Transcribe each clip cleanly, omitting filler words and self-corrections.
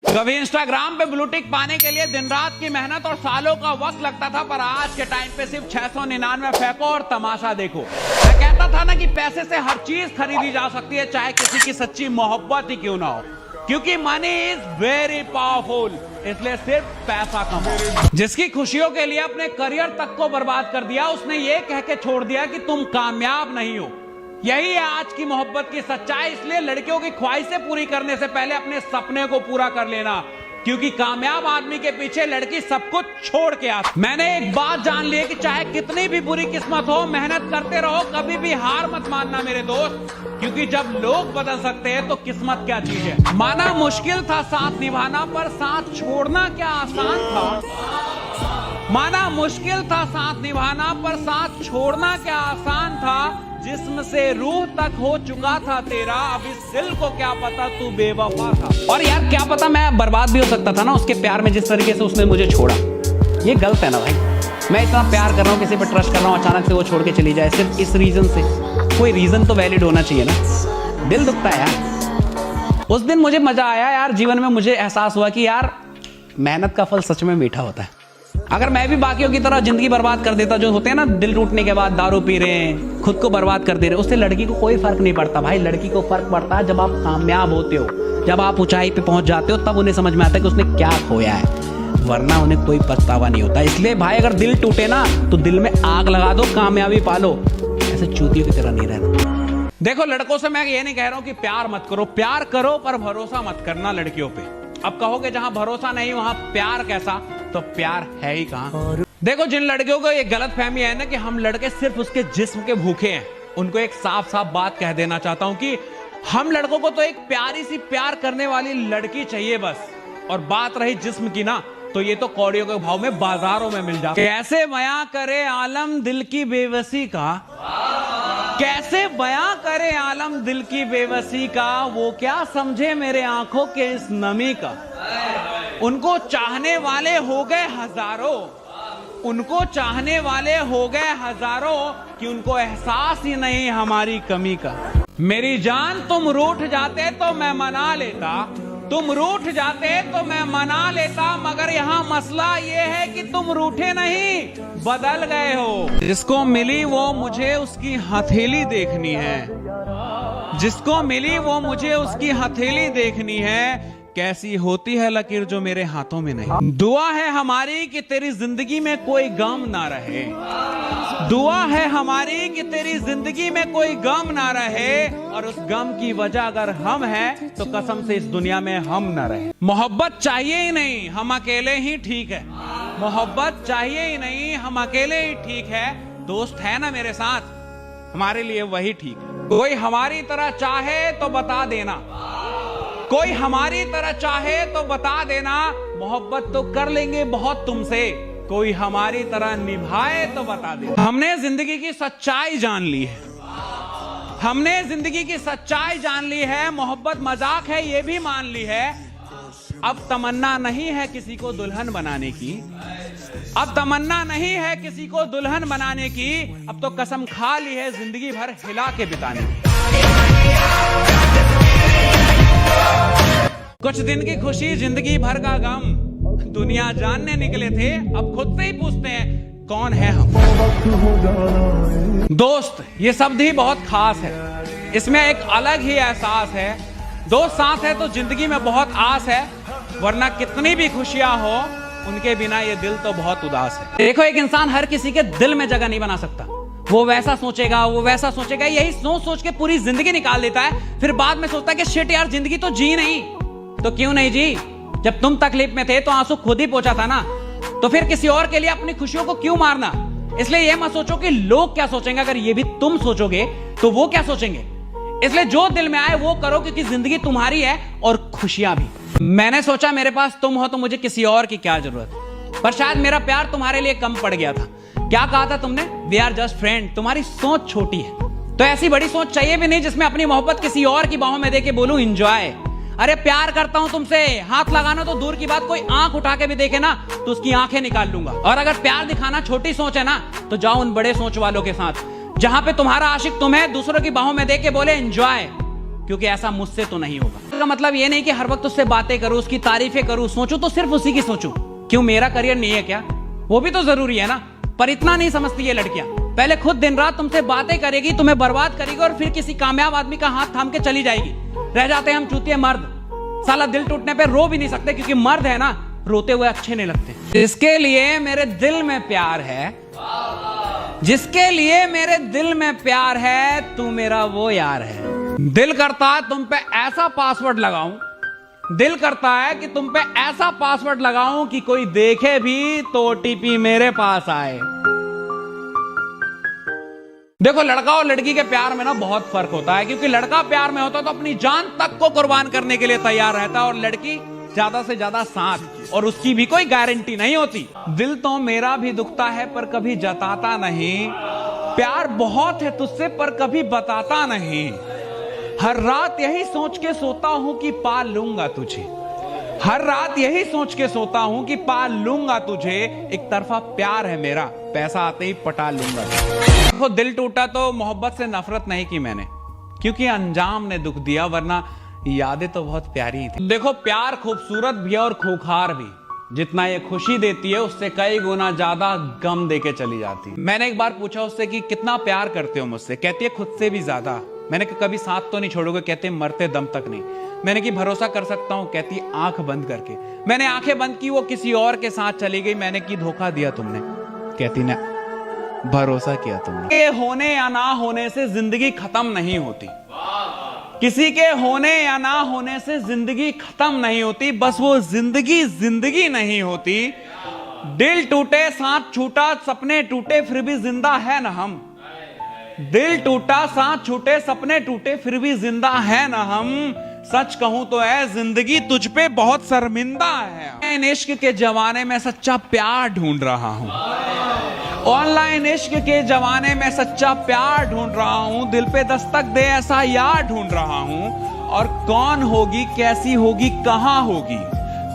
कभी इंस्टाग्राम पे blue tick पाने के लिए दिन रात की मेहनत और सालों का वक्त लगता था, पर आज के टाइम पे सिर्फ 699 फेंको और तमाशा देखो। मैं कहता था ना कि पैसे से हर चीज खरीदी जा सकती है, चाहे किसी की सच्ची मोहब्बत ही क्यों ना हो, क्योंकि मनी इज वेरी पावरफुल। इसलिए सिर्फ पैसा कमाओ। जिसकी खुशियों के लिए अपने करियर तक को बर्बाद कर दिया, उसने ये कह के छोड़ दिया कि तुम कामयाब नहीं हो। यही है आज की मोहब्बत की सच्चाई। इसलिए लड़कियों की ख्वाहिशें पूरी करने से पहले अपने सपने को पूरा कर लेना, क्योंकि कामयाब आदमी के पीछे लड़की सब कुछ छोड़ के आती। मैंने एक बात जान ली है कि चाहे कितनी भी बुरी किस्मत हो, मेहनत करते रहो, कभी भी हार मत मानना मेरे दोस्त, क्योंकि जब लोग बदल सकते हैं तो किस्मत क्या चीज है। माना मुश्किल था साथ निभाना, पर साथ छोड़ना क्या आसान था। माना मुश्किल था साथ निभाना, पर साथ छोड़ना क्या आसान था। जिस्म से रूह तक हो चुका था तेरा, अब इस दिल को क्या पता तू बेवफा था। और यार क्या पता मैं बर्बाद भी हो सकता था ना उसके प्यार में, जिस तरीके से उसने मुझे छोड़ा। ये गलत है ना भाई। मैं इतना प्यार कर रहा हूँ, किसी पे ट्रस्ट कर रहा हूँ, अचानक से वो छोड़ के चली जाए सिर्फ इस रीजन से। कोई रीजन तो वैलिड होना चाहिए ना। दिल दुखता है यार। उस दिन मुझे मजा आया यार, जीवन में मुझे एहसास हुआ कि यार मेहनत का फल सच में मीठा होता है। अगर मैं भी बाकियों की तरह जिंदगी बर्बाद कर देता, जो होते हैं ना दिल टूटने के बाद दारू पी रहे हैं, खुद को बर्बाद कर दे रहे, उससे लड़की को कोई फर्क नहीं पड़ता भाई। लड़की को फर्क पड़ता है जब आप कामयाब होते हो, जब आप ऊंचाई पे पहुंच जाते हो, तब उन्हें समझ में आता है कि उसने क्या खोया है, वरना उन्हें कोई पछतावा नहीं होता। इसलिए भाई अगर दिल टूटे ना तो दिल में आग लगा दो, कामयाबी पालो, ऐसे चूतियों की तरह नहीं रहना। देखो लड़कों से मैं ये नहीं कह रहा हूं कि प्यार मत करो, प्यार करो पर भरोसा मत करना लड़कियों पे। अब कहोगे जहां भरोसा नहीं वहां प्यार कैसा, तो प्यार है ही कहां। देखो जिन लड़कियों को ये गलत फहमी है ना कि हम लड़के सिर्फ उसके जिस्म के भूखे हैं, उनको एक साफ साफ बात कह देना चाहता हूं कि हम लड़कों को तो एक प्यारी सी प्यार करने वाली लड़की चाहिए बस। और बात रही जिस्म की ना, तो ये तो कौड़ियों के भाव में बाजारों में मिल जाता है। कैसे बयां करे आलम दिल की बेबसी का, कैसे बयां करे आलम दिल की बेबसी का, वो क्या समझे मेरे आंखों के इस नमी का। उनको चाहने वाले हो गए हजारों, उनको चाहने वाले हो गए हजारों, कि उनको एहसास ही नहीं हमारी कमी का। मेरी जान तुम रूठ जाते तो मैं मना लेता, तुम रूठ जाते तो मैं मना लेता, मगर यहाँ मसला ये है कि तुम रूठे नहीं, बदल गए हो। जिसको मिली वो मुझे उसकी हथेली देखनी है, जिसको मिली वो मुझे उसकी हथेली देखनी है, कैसी होती है लकीर जो मेरे हाथों में नहीं। दुआ है हमारी कि तेरी जिंदगी में कोई गम ना रहे, दुआ है हमारी कि तेरी जिंदगी में कोई गम ना रहे, और उस गम की वजह अगर हम हैं तो कसम से इस दुनिया में हम ना रहे। मोहब्बत चाहिए ही नहीं, हम अकेले ही ठीक है। मोहब्बत चाहिए ही नहीं, हम अकेले ही ठीक है। दोस्त है ना मेरे साथ, हमारे लिए वही ठीक है। कोई हमारी तरह चाहे तो बता देना, कोई हमारी तरह चाहे तो बता देना, मोहब्बत तो कर लेंगे बहुत तुमसे, कोई हमारी तरह निभाए तो बता देना। हमने जिंदगी की सच्चाई जान ली है, हमने जिंदगी की सच्चाई जान ली है। मोहब्बत मजाक है ये भी मान ली है। अब तमन्ना नहीं है किसी को दुल्हन बनाने की, अब तमन्ना नहीं है किसी को दुल्हन बनाने की, अब तो कसम खा ली है जिंदगी भर हिला के बिताने की। कुछ दिन की खुशी जिंदगी भर का गम, दुनिया जानने निकले थे अब खुद से ही पूछते हैं कौन है हम। दोस्त ये शब्द ही बहुत खास है, इसमें एक अलग ही एहसास है। दोस्त साथ है तो जिंदगी में बहुत आस है, वरना कितनी भी खुशियां हो उनके बिना ये दिल तो बहुत उदास है। देखो एक इंसान हर किसी के दिल में जगह नहीं बना सकता, वो वैसा सोचेगा वो वैसा सोचेगा, यही सोच सोच के पूरी जिंदगी निकाल देता है। फिर बाद में सोचता है कि शिट यार जिंदगी तो जी नहीं। तो क्यों नहीं जी? जब तुम तकलीफ में थे तो आंसू खुद ही पहुंचा था ना, तो फिर किसी और के लिए अपनी खुशियों को क्यों मारना। इसलिए ये मत सोचो कि लोग क्या सोचेंगे, अगर ये भी तुम सोचोगे तो वो क्या सोचेंगे। इसलिए जो दिल में आए वो करो, क्योंकि जिंदगी तुम्हारी है और खुशियां भी। मैंने सोचा मेरे पास तुम हो तो मुझे किसी और की क्या जरूरत, पर शायद मेरा प्यार तुम्हारे लिए कम पड़ गया था। क्या कहा था तुमने? We are just friend. तुम्हारी सोच छोटी है, तो ऐसी बड़ी सोच चाहिए भी नहीं जिसमें अपनी मोहब्बत किसी और की बाहों में देके बोलूं एंजॉय। अरे प्यार करता हूं तुमसे, हाथ लगाना तो दूर की बात, कोई आंख उठा के भी देखे ना तो उसकी आंखें निकाल लूंगा। और अगर प्यार दिखाना छोटी सोच है ना, तो जाओ उन बड़े सोच वालों के साथ, जहां पे तुम्हारा आशिक तुम्हें दूसरों की बाहों में देके बोले एंजॉय, क्योंकि ऐसा मुझसे तो नहीं होगा। का मतलब ये नहीं कि हर वक्त उससे बातें करूं, उसकी तारीफें करूं, सोचूं तो सिर्फ उसी की सोचूं। क्यों, मेरा करियर नहीं है क्या? वो भी तो जरूरी है ना। पर इतना नहीं समझती ये लड़कियां। पहले खुद दिन रात तुमसे बातें करेगी, तुम्हें बर्बाद करेगी और फिर किसी कामयाब आदमी का हाथ थाम के चली जाएगी। रह जाते हैं हम चूतिए मर्द। साला दिल टूटने पे रो भी नहीं सकते, क्योंकि मर्द है ना, रोते हुए अच्छे नहीं लगते। जिसके लिए मेरे दिल में प्यार है, जिसके लिए मेरे दिल में प्यार है, तू मेरा वो यार है। दिल करता है तुम पे ऐसा पासवर्ड लगाऊं, दिल करता है कि तुम पे ऐसा पासवर्ड लगाऊं कि कोई देखे भी तो ओटीपी मेरे पास आए। देखो, लड़का और लड़की के प्यार में ना बहुत फर्क होता है, क्योंकि लड़का प्यार में होता तो अपनी जान तक को कुर्बान करने के लिए तैयार रहता है, और लड़की ज्यादा से ज्यादा साथ, और उसकी भी कोई गारंटी नहीं होती। दिल तो मेरा भी दुखता है पर कभी जताता नहीं, प्यार बहुत है तुझसे पर कभी बताता नहीं। हर रात यही सोच के सोता हूं कि पा लूंगा तुझे, हर रात यही सोच के सोता हूं कि पा लूंगा तुझे। एक तरफा प्यार है मेरा, पैसा आते ही पटा लूंगा। देखो, दिल टूटा तो मोहब्बत से नफरत नहीं की मैंने, क्योंकि अंजाम ने दुख दिया, वरना यादें तो बहुत प्यारी थी। देखो, प्यार खूबसूरत भी है और खूंखार भी। जितना ये खुशी देती है उससे कई गुना ज्यादा गम देके चली जाती है। मैंने एक बार पूछा उससे कि कितना प्यार करते हो मुझसे, कहती है खुद से भी ज्यादा। मैंने कहा कभी साथ तो नहीं छोड़ोगे, कहते मरते दम तक नहीं। मैंने कि भरोसा कर सकता हूं, कहती आंख बंद करके। मैंने आंखें बंद की, वो किसी और के साथ चली गई। मैंने कि धोखा दिया तुमने, कहती ना भरोसा किया तुमने। ये होने या ना होने से जिंदगी खत्म नहीं होती, किसी के होने या ना होने से जिंदगी खत्म नहीं होती, बस वो जिंदगी जिंदगी नहीं होती। दिल टूटे साथ छूटा सपने टूटे फिर भी जिंदा है ना हम, दिल टूटा साथ छूटे सपने टूटे फिर भी जिंदा है ना हम। सच कहूं तो है जिंदगी तुझ पे बहुत शर्मिंदा है। ऑनलाइन इश्क के जमाने में सच्चा प्यार ढूंढ रहा हूं, ऑनलाइन इश्क के जमाने में सच्चा प्यार ढूंढ रहा हूं। दिल पे दस्तक दे ऐसा यार ढूंढ रहा हूं। और कौन होगी, कैसी होगी, कहां होगी,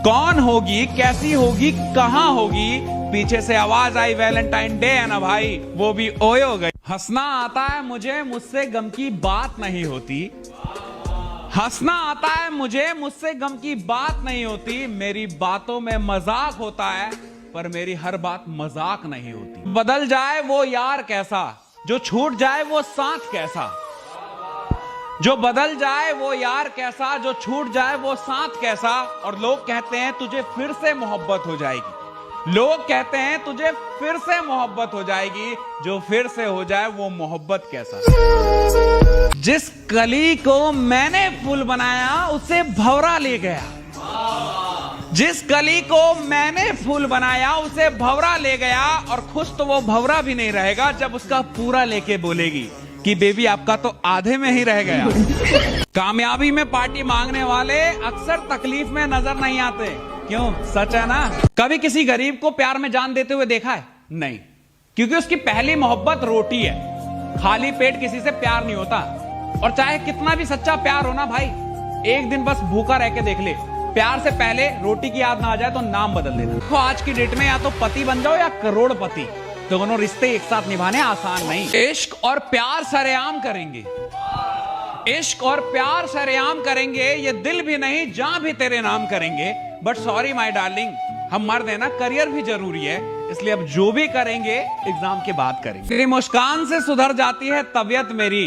कौन होगी, कैसी होगी, कहां होगी। पीछे से आवाज आई वैलेंटाइन डे है ना भाई, वो भी ओयो हो गई। हंसना आता है मुझे, मुझसे गम की बात नहीं होती, हंसना आता है मुझे, मुझसे गम की बात नहीं होती। मेरी बातों में मजाक होता है पर मेरी हर बात मजाक नहीं होती। बदल जाए वो यार कैसा, जो छूट जाए वो साथ कैसा, जो बदल जाए वो यार कैसा, जो छूट जाए वो साथ कैसा। और लोग कहते हैं तुझे फिर से मोहब्बत हो जाएगी, लोग कहते हैं तुझे फिर से मोहब्बत हो जाएगी। जो फिर से हो जाए वो मोहब्बत कैसा। जिस कली को मैंने फूल बनाया उसे भंवरा ले गया, जिस कली को मैंने फूल बनाया उसे भंवरा ले गया। और खुश तो वो भंवरा भी नहीं रहेगा जब उसका पूरा लेके बोलेगी कि बेबी आपका तो आधे में ही रह गया। कामयाबी में पार्टी मांगने वाले अक्सर तकलीफ में नजर नहीं आते, क्यों? सच है ना। कभी किसी गरीब को प्यार में जान देते हुए देखा है? नहीं, क्योंकि उसकी पहली मोहब्बत रोटी है। खाली पेट किसी से प्यार नहीं होता। और चाहे कितना भी सच्चा प्यार हो ना भाई, एक दिन बस भूखा रह के देख ले, प्यार से पहले रोटी की याद ना आ जाए तो नाम बदल देना। तो आज की डेट में या तो पति बन जाओ या करोड़पति, दोनों रिश्ते एक साथ निभाने आसान नहीं। इश्क और प्यार सरेआम करेंगे, इश्क और प्यार सरेआम करेंगे, ये दिल भी नहीं जान भी तेरे नाम करेंगे। बट सॉरी माय डार्लिंग, हम मर्द हैं ना, करियर भी जरूरी है, इसलिए अब जो भी करेंगे एग्जाम के बाद करेंगे। तेरी मुस्कान से सुधर जाती है तबीयत मेरी,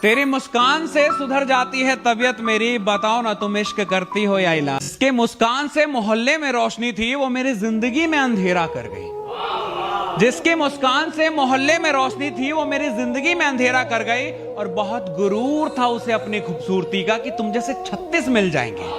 तेरी मुस्कान से सुधर जाती है तबीयत मेरी। बताओ ना तुम इश्क करती हो या इलाज। इसके मुस्कान से मोहल्ले में रोशनी थी, वो मेरी जिंदगी में अंधेरा कर गई। जिसकी मुस्कान से मोहल्ले में रोशनी थी वो मेरी जिंदगी में अंधेरा कर गई। और बहुत गुरूर था उसे अपनी खूबसूरती का कि तुम जैसे 36 मिल जाएंगे।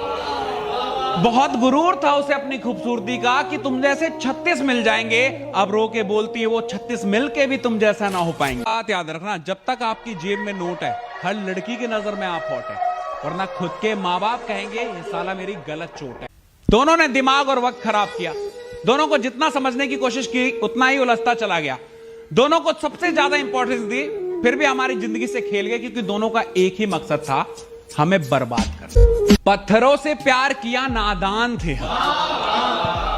बहुत गुरूर था उसे अपनी खूबसूरती का कि तुम जैसे 36 मिल जाएंगे। अब रो के बोलती है वो 36 मिल के भी तुम जैसा ना हो पाएंगे। बात याद रखना, जब तक आपकी जेब में नोट है हर लड़की की नजर में आप हॉट है, वरना खुद के माँ बाप कहेंगे ये साला मेरी गलत चोट है। दोनों ने दिमाग और वक्त खराब किया, दोनों को जितना समझने की कोशिश की उतना ही उलझता चला गया। दोनों को सबसे ज्यादा इंपॉर्टेंस दी, फिर भी हमारी जिंदगी से खेल गए, क्योंकि दोनों का एक ही मकसद था, हमें बर्बाद कर। पत्थरों से प्यार किया नादान थे हम,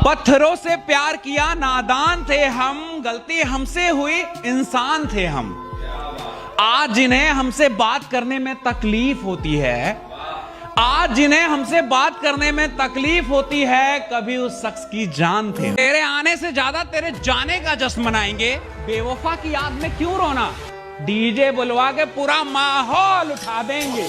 पत्थरों से प्यार किया नादान थे हम, गलती हमसे हुई इंसान थे हम। आज जिन्हें हमसे बात करने में तकलीफ होती है, आज जिन्हें हमसे बात करने में तकलीफ होती है, कभी उस शख्स की जान थे। तेरे आने से ज्यादा तेरे जाने का जश्न मनाएंगे। बेवफा की याद में क्यों रोना, डीजे बुलवा के पूरा माहौल उठा देंगे।